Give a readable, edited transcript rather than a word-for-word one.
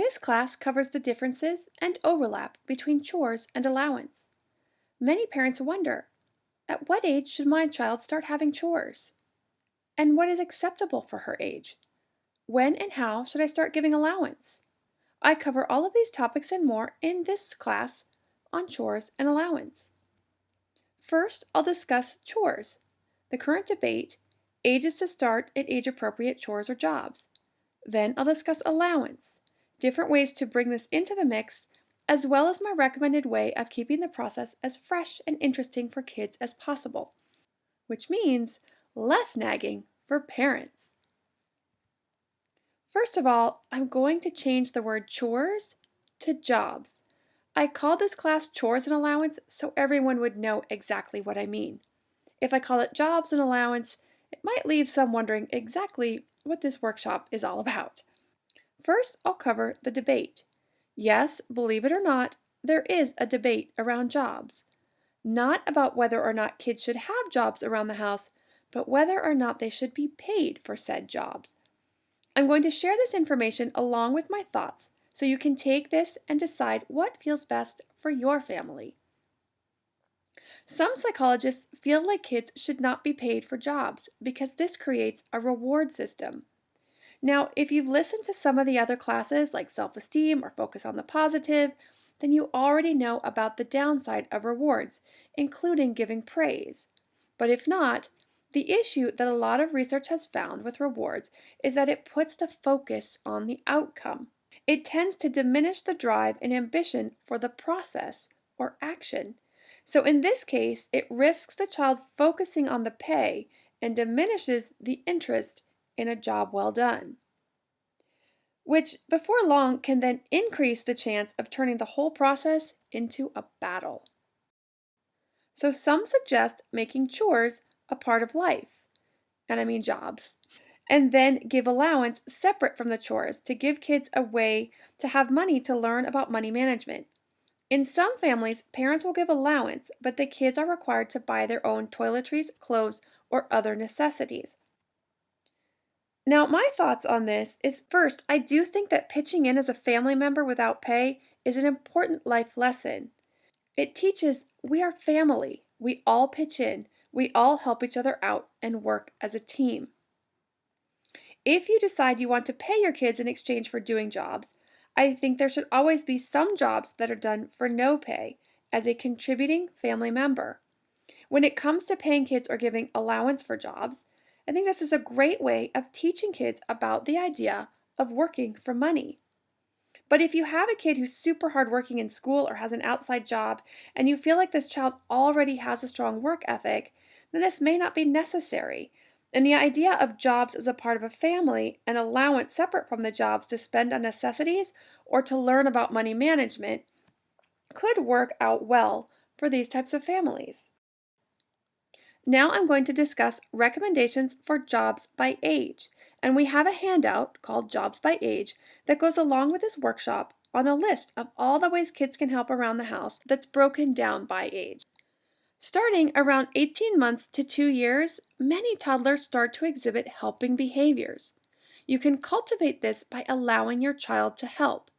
This class covers the differences and overlap between chores and allowance. Many parents wonder, at what age should my child start having chores? And what is acceptable for her age? When and how should I start giving allowance? I cover all of these topics and more in this class on chores and allowance. First, I'll discuss chores, the current debate, ages to start and age-appropriate chores or jobs. Then I'll discuss allowance, different ways to bring this into the mix, as well as my recommended way of keeping the process as fresh and interesting for kids as possible, which means less nagging for parents. First of all, I'm going to change the word chores to jobs. I called this class Chores and Allowance so everyone would know exactly what I mean. If I call it Jobs and Allowance, it might leave some wondering exactly what this workshop is all about. First, I'll cover the debate. Yes, believe it or not, there is a debate around jobs. Not about whether or not kids should have jobs around the house, but whether or not they should be paid for said jobs. I'm going to share this information along with my thoughts so you can take this and decide what feels best for your family. Some psychologists feel like kids should not be paid for jobs because this creates a reward system. Now, if you've listened to some of the other classes like self-esteem or focus on the positive, then you already know about the downside of rewards, including giving praise. But if not, the issue that a lot of research has found with rewards is that it puts the focus on the outcome. It tends to diminish the drive and ambition for the process or action. So in this case, it risks the child focusing on the pay and diminishes the interest in a job well done, which before long can then increase the chance of turning the whole process into a battle. So some suggest making chores a part of life, and I mean jobs, and then give allowance separate from the chores to give kids a way to have money to learn about money management. In some families, parents will give allowance, but the kids are required to buy their own toiletries, clothes, or other necessities. Now, my thoughts on this is first, I do think that pitching in as a family member without pay is an important life lesson. It teaches we are family, we all pitch in, we all help each other out and work as a team. If you decide you want to pay your kids in exchange for doing jobs, I think there should always be some jobs that are done for no pay as a contributing family member. When it comes to paying kids or giving allowance for jobs, I think this is a great way of teaching kids about the idea of working for money. But if you have a kid who's super hardworking in school or has an outside job, and you feel like this child already has a strong work ethic, then this may not be necessary. And the idea of jobs as a part of a family and allowance separate from the jobs to spend on necessities or to learn about money management could work out well for these types of families. Now I'm going to discuss recommendations for jobs by age, and we have a handout called Jobs by Age that goes along with this workshop on a list of all the ways kids can help around the house that's broken down by age. Starting around 18 months to 2 years, many toddlers start to exhibit helping behaviors. You can cultivate this by allowing your child to help.